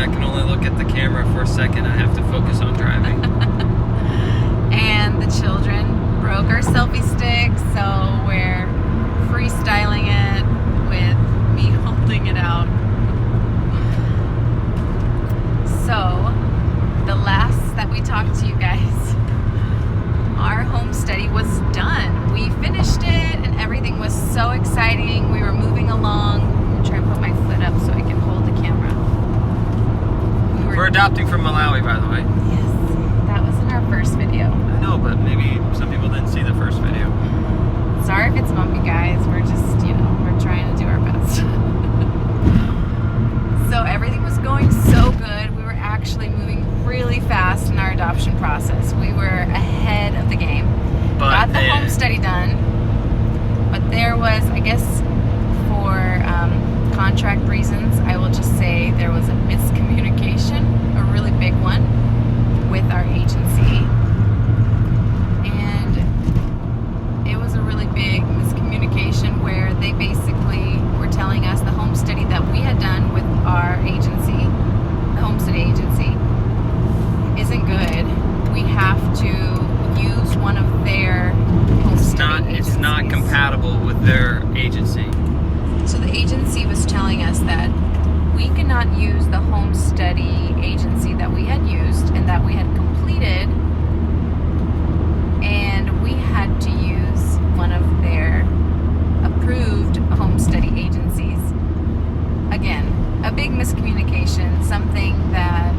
I can only look at the camera for a second. I have to focus on driving. And the children broke our selfie stick, so we're freestyling it with me holding it out. So, the last that we talked to you guys, our home study was done. We finished it and everything was so exciting. We were moving along. I'm going to try and put my foot up so I can hold the camera. We're adopting from Malawi, by the way. Yes, that was in our first video. I know, but maybe some people didn't see the first video. Sorry if it's bumpy, guys. We're just, we're trying to do our best. So everything was going so good. We were actually moving really fast in our adoption process. We were ahead of the game. Got the home study done. But there was, I guess, for contract reasons, I will just say there was a miscommunication, a really big one, with our agency. And it was a really big miscommunication where they basically were telling us the home study that we had done with our agency, the Homestudy agency, isn't good. We have to use one of their Homestudy agencies. It's not compatible with their agency. So the agency was telling us that we could not use the Homestudy agency that we had used and that we had completed, and we had to use one of their approved Homestudy agencies. Again, a big miscommunication, something that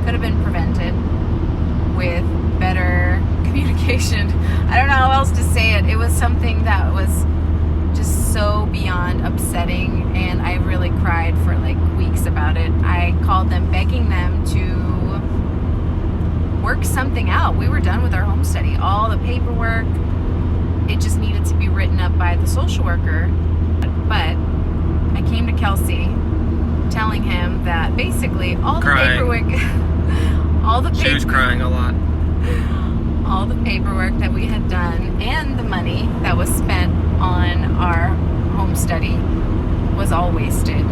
could have been prevented with better communication. I don't know how else to say it. It was something that was just so beyond upsetting, and I really cried for like weeks about it. I called them begging them to work something out. We were done with our home study. All the paperwork, it just needed to be written up by the social worker. But I came to Kelsey telling him that basically all the paperwork She was crying a lot. All the paperwork that we had done and the money that was spent on our home study was all wasted.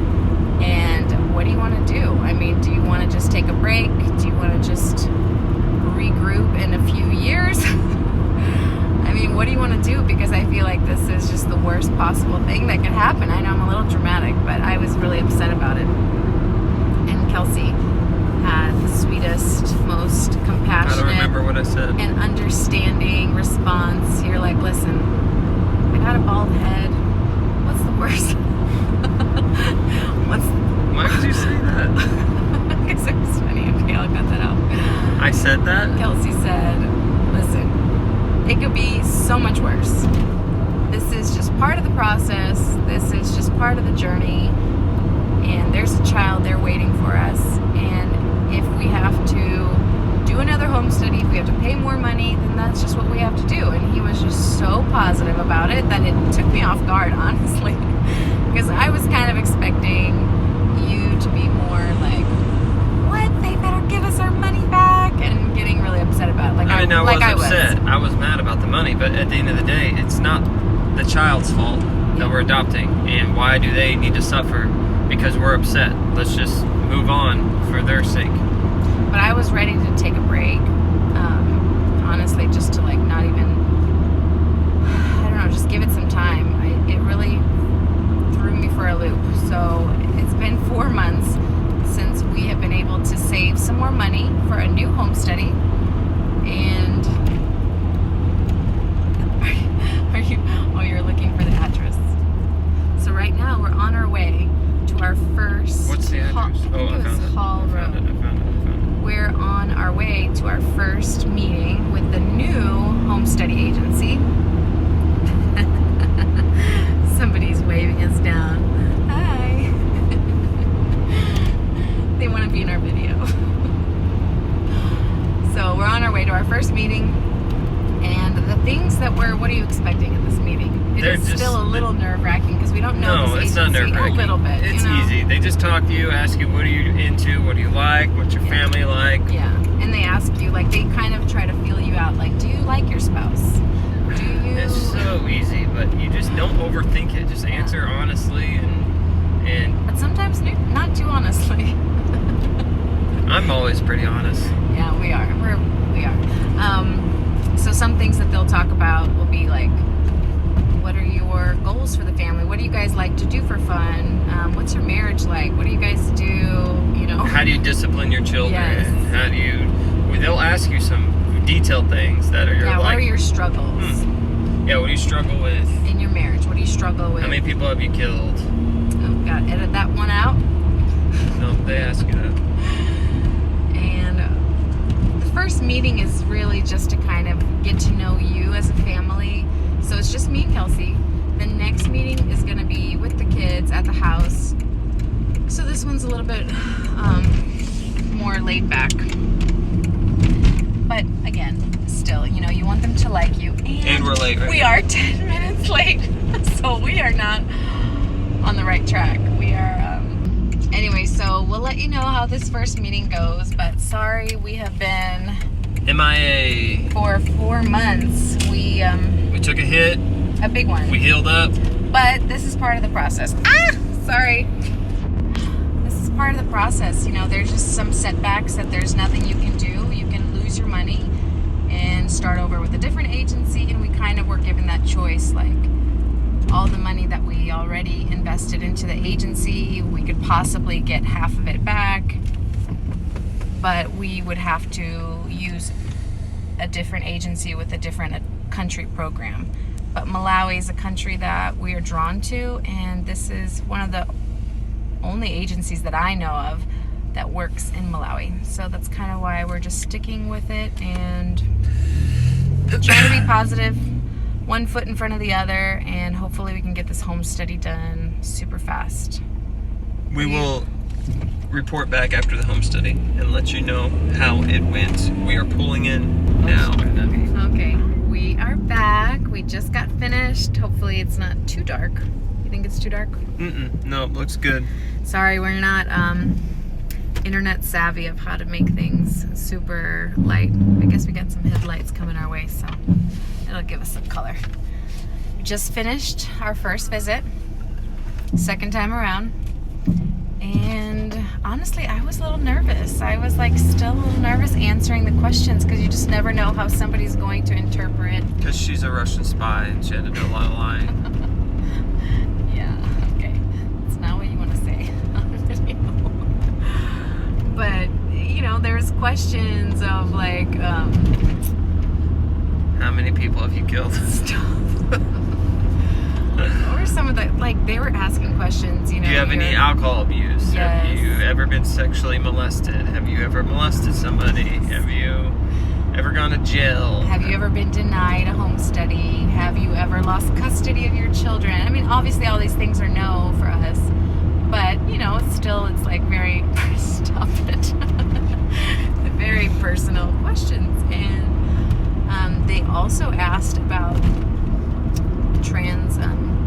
And what do you want to do? I mean, do you want to just take a break? Do you want to just regroup in a few years? I mean, what do you want to do? Because I feel like this is just the worst possible thing that could happen. I know I'm a little dramatic, but I was really upset about it. And Kelsey had the sweetest, most compassionate, I don't remember what I said, and understanding response. You're like, listen, I got a bald head. What's the worst? Why did you say that? Because it was funny. Okay, I'll cut that out. I said that? Kelsey said, listen, it could be so much worse. This is just part of the process. This is just part of the journey. And there's a child there waiting for us. And if we have to do another home study, if we have to pay more money, then that's just what we have to do. And he was just so positive about it that it took me off guard, honestly. Because I was kind of expecting you to be more like, what? They better give us our money back, and getting really upset about it. I was upset. I was mad about the money, but at the end of the day, it's not the child's fault that we're adopting. And why do they need to suffer? Because we're upset. Let's just move on for their sake. But I was ready to take a break, honestly, just to like not even, I don't know, just give it some time. It really threw me for a loop. So it's been 4 months since we have been able to save some more money for a new home study. And you're looking for the address. So right now we're on our way to our first. What's the address? I found it. Hall Road. I found it. We're on our way to our first meeting with the new home study agency. Somebody's waving us down. Hi. They want to be in our video. So we're on our way to our first meeting. And the things that what are you expecting at this meeting? It's still a little nerve-wracking because we don't know this agency. No, it's not nerve-wracking. A little bit. It's easy. They just talk to you, ask you what are you into, what do you like, what's your family like. Yeah, and they ask you, like, they kind of try to feel you out, like, do you like your spouse? Do you? It's so easy, but you just don't overthink it. Just answer honestly and But sometimes not too honestly. I'm always pretty honest. Yeah, we are. We are. So some things that they'll talk about will be like, what are your goals for the family? What do you guys like to do for fun? What's your marriage like? What do you guys do? You know. How do you discipline your children? Yes. How do you? They'll ask you some detailed things that are Yeah. like, What are your struggles yeah, what do you struggle with? in your marriage? What do you struggle with? How many people have you killed? Oh, gotta edit that one out. No, they ask you that. And the first meeting is really just to kind of get to know you as a family. So it's just me and Kelsey. The next meeting is going to be with the kids at the house. So this one's a little bit more laid back. But again, still, you know, you want them to like you. And we're late right We now. are 10 minutes late. So we are not on the right track. We are, anyway, so we'll let you know how this first meeting goes. But sorry, we have been MIA. for 4 months. We took a hit. A big one. We healed up. But this is part of the process. Sorry. This is part of the process. You know, there's just some setbacks that there's nothing you can do. You can lose your money and start over with a different agency. And we kind of were given that choice. Like, all the money that we already invested into the agency, we could possibly get half of it back. But we would have to use a different agency with a different country program. But Malawi is a country that we are drawn to, and this is one of the only agencies that I know of that works in Malawi. So that's kind of why we're just sticking with it and trying to be positive, one foot in front of the other, and hopefully we can get this home study done super fast. We will report back after the home study and let you know how it went. We are pulling in now. Okay, we are back. We just got finished. Hopefully it's not too dark. You think it's too dark? No, it looks good. Sorry, we're not internet savvy of how to make things super light. I guess we got some headlights coming our way, so it'll give us some color. We just finished our first visit, second time around, and honestly, I was a little nervous. I was like still a little nervous answering the questions because you just never know how somebody's going to interpret. Because she's a Russian spy and she had to do a lot of lying. Yeah, okay. It's not what you want to say on the video. But, you know, there's questions of like, How many people have you killed? or some of the, like, they were asking questions, you know. Do you have any alcohol abuse? Yes. Have you ever been sexually molested? Have you ever molested somebody? Have you ever gone to jail? Have you ever been denied a home study? Have you ever lost custody of your children? I mean, obviously all these things are no for us. But, you know, it's like very, stop it. Very personal questions. And they also asked about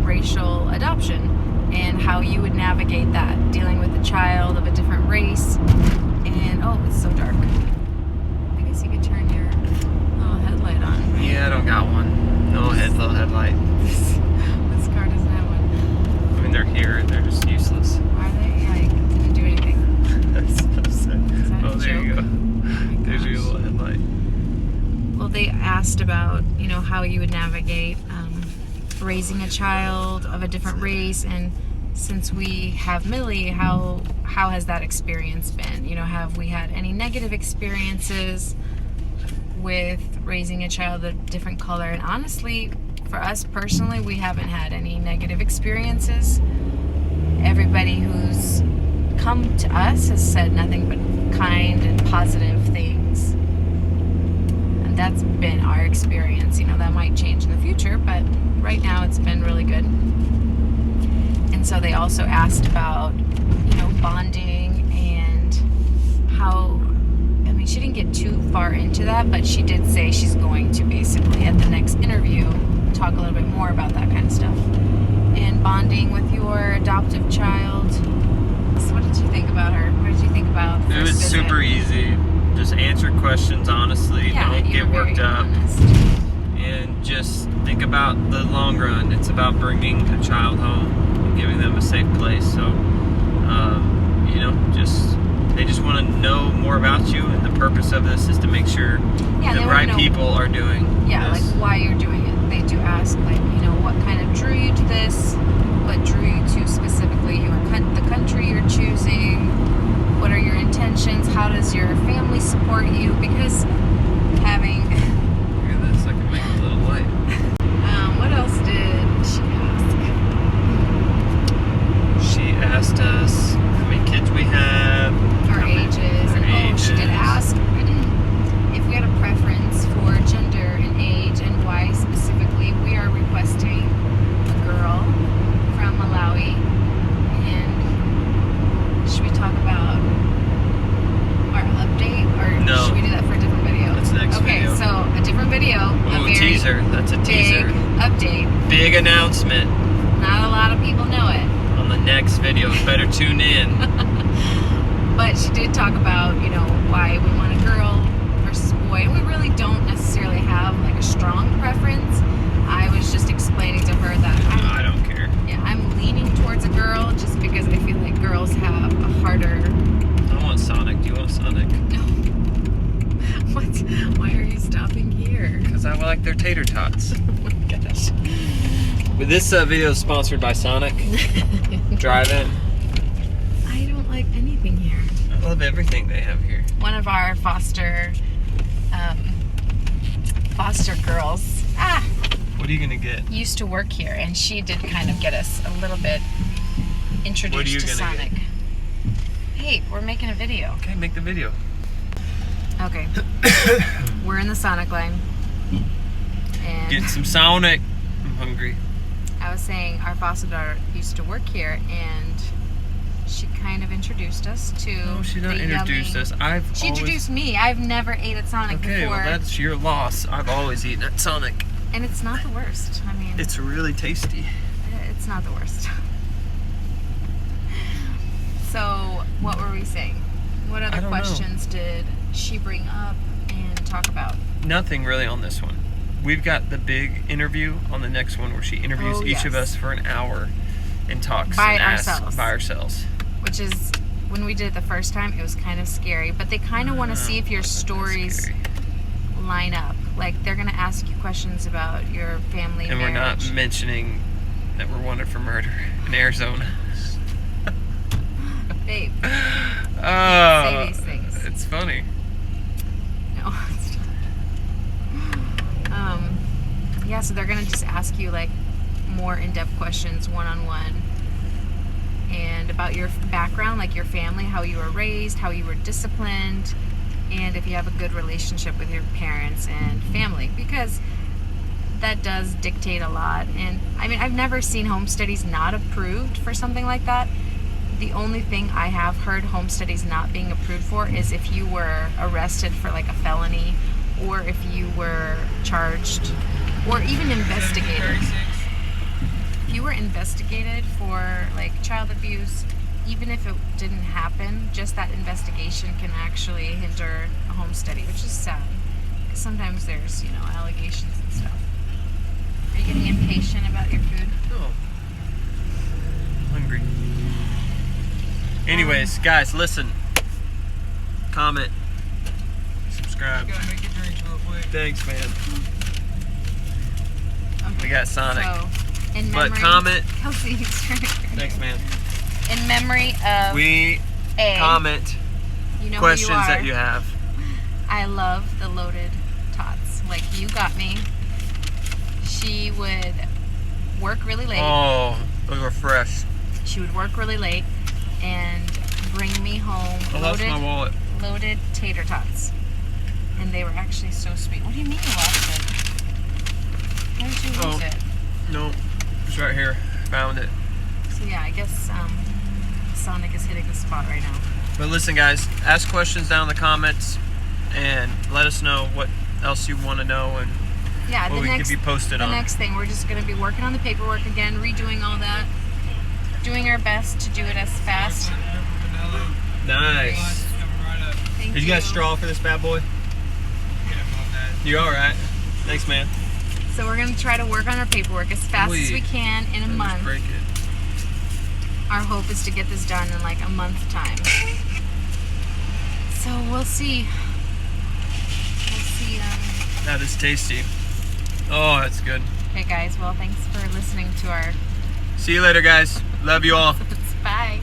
racial adoption and how you would navigate that, dealing with a child of a different race. And, oh, it's so dark. I guess you could turn your little headlight on. Yeah, I don't got one. No little headlight. This car doesn't have one. I mean, they're here. They're just useless. Are they? Yeah, you didn't do anything. That's so sad. Is that Oh, a there you joke? go. There's your little headlight. Well, they asked about, you know, how you would navigate raising a child of a different race, and since we have Millie, how has that experience been? You know, have we had any negative experiences with raising a child of a different color? And honestly, for us personally, we haven't had any negative experiences. Everybody who's come to us has said nothing but kind and positive things. And that's been our experience. You know, that might change in the future, but right now it's been really good. And so they also asked about, you know, bonding and how, I mean, she didn't get too far into that, but she did say she's going to basically at the next interview talk a little bit more about that kind of stuff. And bonding with your adoptive child. So what did you think about her? What did you think about It was first visit? super easy. Just answer questions honestly. Yeah, Don't you get were worked very up. honest. And just think about the long run. It's about bringing a child home and giving them a safe place. So, you know, they just want to know more about you, and the purpose of this is to make sure Yeah, they the wanna right know- people are doing Yeah, this. like why you're doing it. They do ask, like, you know, what kind of drew you to this? What drew you to specifically the country you're choosing? What are your intentions? How does your family support you? Because having... Look at this, I can make it a little light. what else did she ask? She asked us how many kids we have, Our ages. our And she did ages. ask if we had a preference for gender and age and why specifically we are requesting a girl from Malawi. And should we talk about our update, or No. should we do that for a different video? That's the next okay, video. so a different video. Oh, a very teaser. That's a big teaser. update. Big announcement Not a lot of people know it. on the next video. Better tune in. But she did talk about, you know, why we want a girl versus boy. And we really don't necessarily have like a strong preference. I was just explaining to her that I don't care. I'm leaning towards a girl just because I feel like girls have a harder... I want Sonic. Do you want Sonic? No. What? Why are you stopping here? Because I like their tater tots. Oh my gosh. But this video is sponsored by Sonic. Drive in. I don't like anything here. I love everything they have here. One of our foster girls What are you gonna get? used to work here, and she did kind of get us a little bit introduced What are you to gonna Sonic. Hey, we're making a video. Okay, make the video. Okay. We're in the Sonic line. And Get some Sonic. I'm hungry. I was saying our foster daughter used to work here, and she kind of introduced us to No, she not the introduced yummy- us. She introduced me. I've never ate at Sonic Okay, before. well that's your loss. I've always eaten at Sonic. And it's not the worst. I mean, It's really tasty. it's not the worst. So, what were we saying? What I other don't know. questions did she bring up and talk about? Nothing really on this one. We've got the big interview on the next one where she interviews Oh, each of yes. us for an hour and talks By and asks ourselves. by ourselves. Which is, when we did it the first time, it was kind of scary. But they kind of want to see if your That's stories scary. line up. Like, they're going to ask you questions about your family And we're marriage. not mentioning that we're wanted for murder in Arizona. Babe, Oh, say these things. It's funny. no. It's not. Yeah, so they're going to just ask you, like, more in-depth questions, one-on-one. And about your background, like your family, how you were raised, how you were disciplined, and if you have a good relationship with your parents and family, because that does dictate a lot. And I mean, I've never seen home studies not approved for something like that. The only thing I have heard home studies not being approved for is if you were arrested for like a felony, or if you were charged, or even investigated. If you were investigated for like child abuse, even if it didn't happen, just that investigation can actually hinder a home study, which is sad. Because sometimes there's, you know, allegations and stuff. Are you getting impatient about your food? Oh. Hungry. Anyways, guys, listen. Comment. Subscribe. You gotta make your drinks real quick. Thanks, man. Okay. We got Sonic. So, in But memory, comment. Kelsey, Thanks, man. in memory of We A, comment you know questions who you are. that you have. I love the loaded tots. Like, you got me. She would work really late. Oh, those are fresh. She would work really late and bring me home I lost my wallet. loaded tater tots. And they were actually so sweet. What do you mean you lost it? How did you lose Oh. it? No, it's right here. Found it. So yeah, I guess Sonic is hitting the spot right now. But listen, guys, ask questions down in the comments and let us know what else you want to know and Yeah, what the we next can be posted the on. next thing, we're just going to be working on the paperwork again, redoing all that, doing our best to do it as fast. Nice. Thank Did you got a straw for this bad boy? You all right? Thanks, man. So we're going to try to work on our paperwork as fast as Wait. we can in a Don't just month. break it. Our hope is to get this done in like a month time. So we'll see. We'll see. That is tasty. Oh, that's good. Okay, guys. Well, thanks for listening to our. See you later, guys. Love you all. Bye.